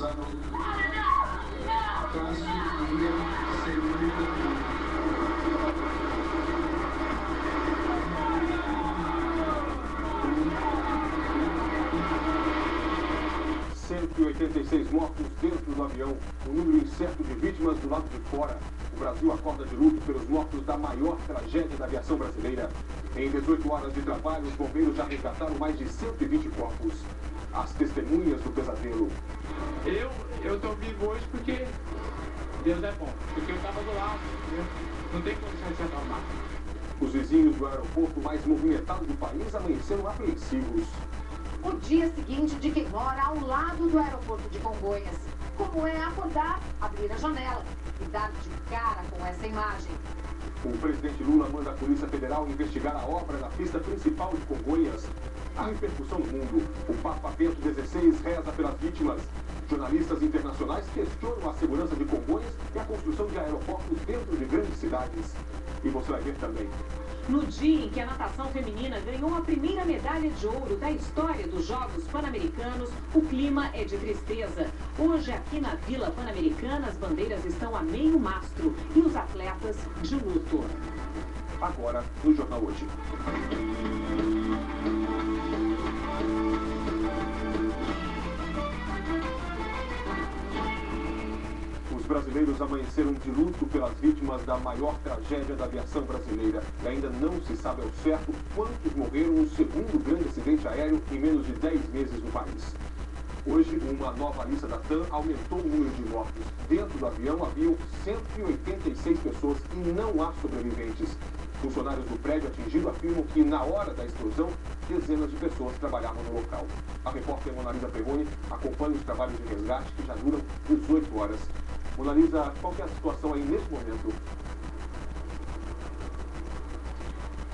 usaram Cássio, Maria, Celina. 186 mortos dentro do avião, um número incerto de vítimas do lado de fora. O Brasil acorda de luto pelos mortos da maior tragédia da aviação brasileira. Em 18 horas de trabalho, os bombeiros já resgataram mais de 120 corpos. As testemunhas do pesadelo. Eu tô vivo hoje porque Deus é bom, porque eu estava do lado, entendeu? Não tem como deixar de se acalmar. Os vizinhos do aeroporto mais movimentado do país amanheceram apreensivos. O dia seguinte de quem mora ao lado do aeroporto de Congonhas. Como é acordar, abrir a janela e dar de cara com essa imagem. O presidente Lula manda a Polícia Federal investigar a obra na pista principal de Congonhas. A repercussão no mundo. O Papa Bento XVI reza pelas vítimas. Jornalistas internacionais questionam a segurança de Congonhas e a construção de aeroportos dentro de grandes cidades. E você vai ver também. No dia em que a natação feminina ganhou a primeira medalha de ouro da história dos Jogos Pan-Americanos, o clima é de tristeza. Hoje, aqui na Vila Pan-Americana, as bandeiras estão a meio mastro e os atletas de luto. Agora, no Jornal Hoje. Os brasileiros amanheceram de luto pelas vítimas da maior tragédia da aviação brasileira. E ainda não se sabe ao certo quantos morreram no segundo grande acidente aéreo em menos de 10 meses no país. Hoje, uma nova lista da TAM aumentou o número de mortos. Dentro do avião haviam 186 pessoas e não há sobreviventes. Funcionários do prédio atingido afirmam que, na hora da explosão, dezenas de pessoas trabalhavam no local. A repórter Mona Lisa Perrone acompanha os trabalhos de resgate que já duram 18 horas. Mona Lisa, qual que é a situação aí nesse momento?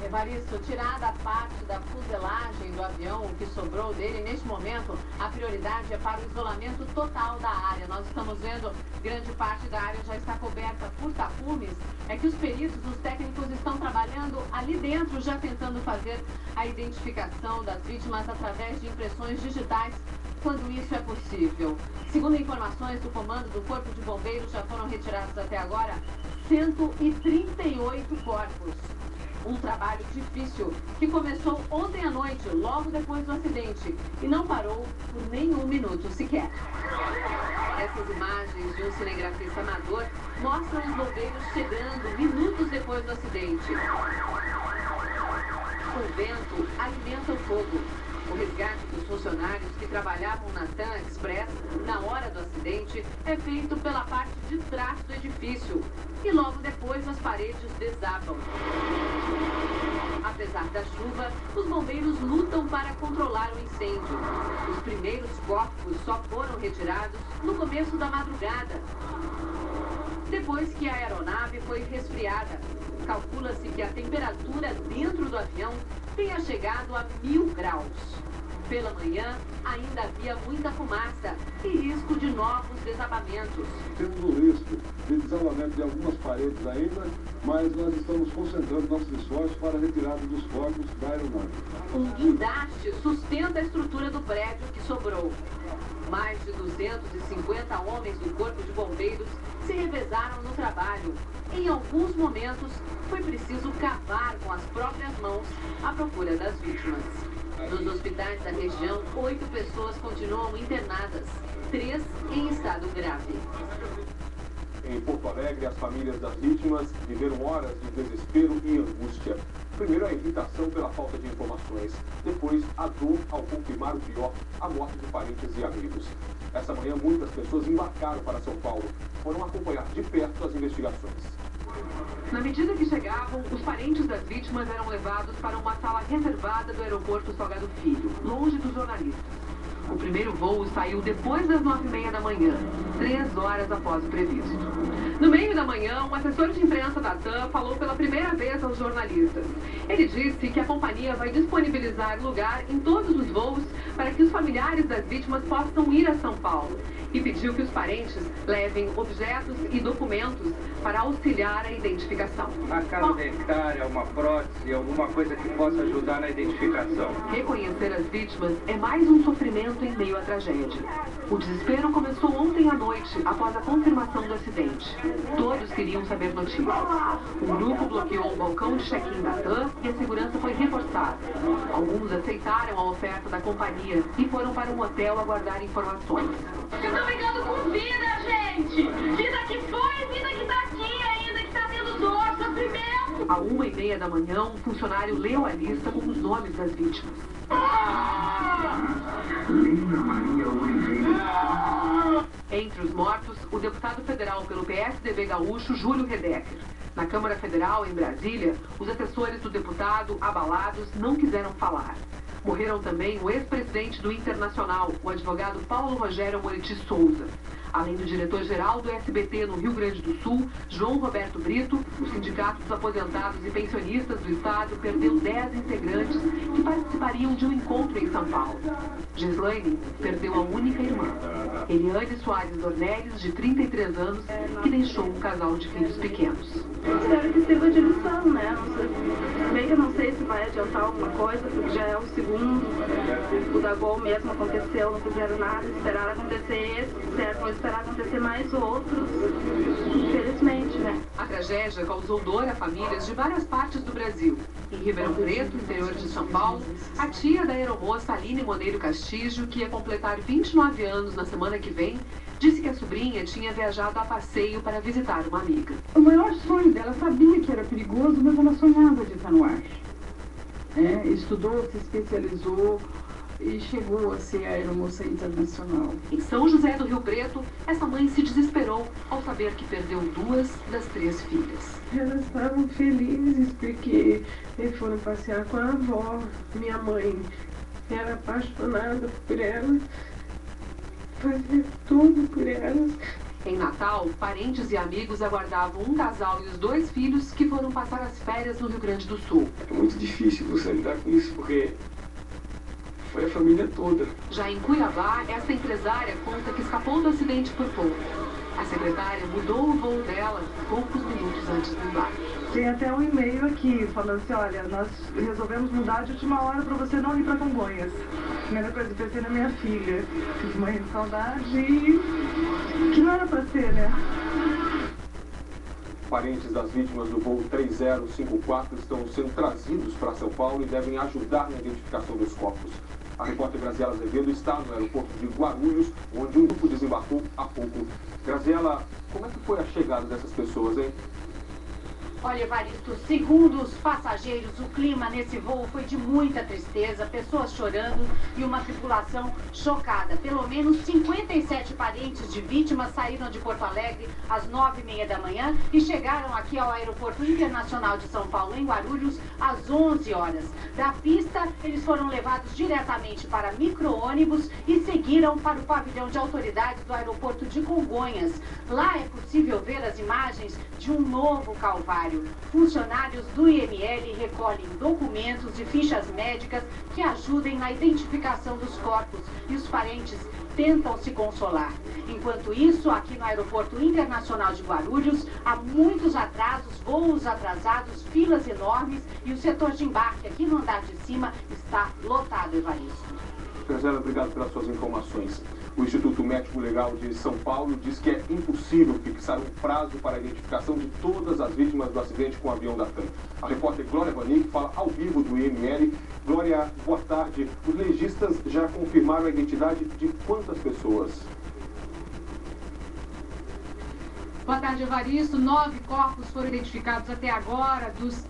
Evaristo, tirada a parte da fuselagem do avião, o que sobrou dele, neste momento, a prioridade é para o isolamento total da área. Nós estamos vendo grande parte da área já está coberta por tapumes. É que os peritos, os técnicos estão trabalhando ali dentro, já tentando fazer a identificação das vítimas através de impressões digitais, quando isso é possível. Segundo informações do comando do Corpo de Bombeiros, já foram retirados até agora 138 corpos. Um trabalho difícil que começou ontem à noite, logo depois do acidente, e não parou por nenhum minuto sequer. Essas imagens de um cinegrafista amador mostram os bombeiros chegando minutos depois do acidente. O vento alimenta o fogo. O resgate dos funcionários que trabalhavam na TAM Express na hora do acidente é feito pela parte de trás do edifício e logo depois as paredes desabam. Apesar da chuva, os bombeiros lutam para controlar o incêndio. Os primeiros corpos só foram retirados no começo da madrugada, depois que a aeronave foi resfriada. Calcula-se que a temperatura dentro do avião tenha chegado a 1000 graus. Pela manhã, ainda havia muita fumaça e risco de novos desabamentos. Temos o risco de desabamento de algumas paredes ainda, mas nós estamos concentrando nossos esforços para a retirada dos corpos da aeronave. Um guindaste sustenta a estrutura do prédio que sobrou. Mais de 250 homens do Corpo de Bombeiros se revezaram no trabalho. Em alguns momentos, foi preciso cavar com as próprias mãos à procura das vítimas. Nos hospitais da região, 8 pessoas continuam internadas, 3 em estado grave. Em Porto Alegre, as famílias das vítimas viveram horas de desespero e angústia. Primeiro, a irritação pela falta de informações. Depois, a dor ao confirmar o pior, a morte de parentes e amigos. Essa manhã, muitas pessoas embarcaram para São Paulo. Foram acompanhar de perto as investigações. Na medida que chegavam, os parentes das vítimas eram levados para uma sala reservada do aeroporto Salgado Filho, longe dos jornalistas. O primeiro voo saiu depois das 9h30 da manhã, 3 horas após o previsto. No meio da manhã, um assessor de imprensa da TAM falou pela primeira vez aos jornalistas. Ele disse que a companhia vai disponibilizar lugar em todos os voos para que os familiares das vítimas possam ir a São Paulo. E pediu que os parentes levem objetos e documentos para auxiliar a identificação. Uma casa dentária, uma prótese, alguma coisa que possa ajudar na identificação. Reconhecer as vítimas é mais um sofrimento em meio à tragédia. O desespero começou ontem à noite, após a confirmação do acidente. Todos queriam saber notícias. Um grupo bloqueou o balcão de check-in da TAM e a segurança foi reforçada. Alguns aceitaram a oferta da companhia e foram para um hotel aguardar informações. Estão brigando com vida, gente! Vida que foi, vida que tá aqui ainda, que tá tendo dor, sofrimento! À 1h30 da manhã, um funcionário leu a lista com os nomes das vítimas. Entre os mortos, o deputado federal pelo PSDB gaúcho, Júlio Redecker. Na Câmara Federal, em Brasília, os assessores do deputado, abalados, não quiseram falar. Morreram também o ex-presidente do Internacional, o advogado Paulo Rogério Amoretti Souza. Além do diretor-geral do SBT no Rio Grande do Sul, João Roberto Brito, o Sindicato dos Aposentados e Pensionistas do Estado perdeu 10 integrantes que participariam de um encontro em São Paulo. Gislaine perdeu a única irmã, Eliane Soares Dornelles, de 33 anos, que deixou um casal de filhos pequenos. Espero que sirva de lição, né? Bem que eu não sei se vai adiantar alguma coisa, porque já é o segundo. O da Gol mesmo aconteceu, não fizeram nada, esperaram acontecer esse, certo? Vão esperar acontecer mais outros, infelizmente, né? A tragédia causou dor a famílias de várias partes do Brasil. Em Ribeirão Preto, interior de São Paulo, a tia da aeromoça Aline Moneiro Castilho, que ia completar 29 anos na semana que vem, disse que a sobrinha tinha viajado a passeio para visitar uma amiga. O maior sonho dela, sabia que era perigoso, mas ela sonhava de estar no ar. Estudou, se especializou e chegou a ser aeromoça internacional. Em São José do Rio Preto, essa mãe se desesperou ao saber que perdeu 2 das 3 filhas. Elas estavam felizes porque foram passear com a avó. Minha mãe era apaixonada por elas, fazia tudo por elas. Em Natal, parentes e amigos aguardavam um casal e os 2 filhos que foram passar as férias no Rio Grande do Sul. É muito difícil você lidar com isso, porque foi a família toda. Já em Cuiabá, essa empresária conta que escapou do acidente por pouco. A secretária mudou o voo dela poucos minutos antes do embarque. Tem até um e-mail aqui falando assim, olha, nós resolvemos mudar de última hora para você não ir para Congonhas. Primeira coisa que eu pensei na minha filha. Fiz morrendo de saudade e que não era para ser, né? Parentes das vítimas do voo 3054 estão sendo trazidos para São Paulo e devem ajudar na identificação dos corpos. A repórter Graziela Azevedo está no aeroporto de Guarulhos, onde um grupo desembarcou há pouco. Graziela, como é que foi a chegada dessas pessoas, hein? Olha, Evaristo, segundo os passageiros, o clima nesse voo foi de muita tristeza, pessoas chorando e uma tripulação chocada. Pelo menos 57 parentes de vítimas saíram de Porto Alegre às 9h30 da manhã e chegaram aqui ao Aeroporto Internacional de São Paulo, em Guarulhos, às 11 horas. Da pista, eles foram levados diretamente para micro-ônibus e seguiram para o pavilhão de autoridades do aeroporto de Congonhas. Lá é possível ver as imagens de um novo calvário. Funcionários do IML recolhem documentos e fichas médicas que ajudem na identificação dos corpos e os parentes tentam se consolar. Enquanto isso, aqui no Aeroporto Internacional de Guarulhos, há muitos atrasos, voos atrasados, filas enormes e o setor de embarque aqui no andar de cima está lotado, Evaristo. Graziela, obrigado pelas suas informações. O Instituto Médico Legal de São Paulo diz que é impossível fixar um prazo para a identificação de todas as vítimas do acidente com o avião da TAM. A repórter Glória Vanik fala ao vivo do IML. Glória, boa tarde. Os legistas já confirmaram a identidade de quantas pessoas? Boa tarde, Evaristo. 9 corpos foram identificados até agora, dos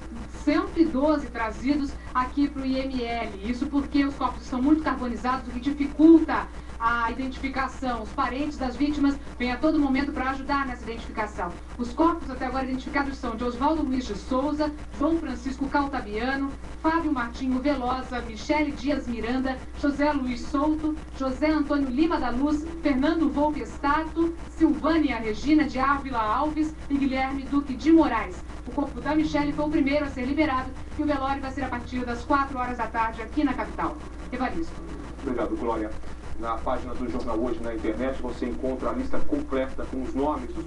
112 trazidos aqui para o IML. Isso porque os corpos estão muito carbonizados, o que dificulta a a identificação. Os parentes das vítimas vêm a todo momento para ajudar nessa identificação. Os corpos até agora identificados são de Oswaldo Luiz de Souza, João Francisco Caltabiano, Fábio Martinho Velosa, Michele Dias Miranda, José Luiz Souto, José Antônio Lima da Luz, Fernando Volpe Estato, Silvânia Regina de Ávila Alves e Guilherme Duque de Moraes. O corpo da Michele foi o primeiro a ser liberado e o velório vai ser a partir das 4 horas da tarde aqui na capital. Evaristo. Obrigado, Glória. Na página do Jornal Hoje na internet você encontra a lista completa com os nomes dos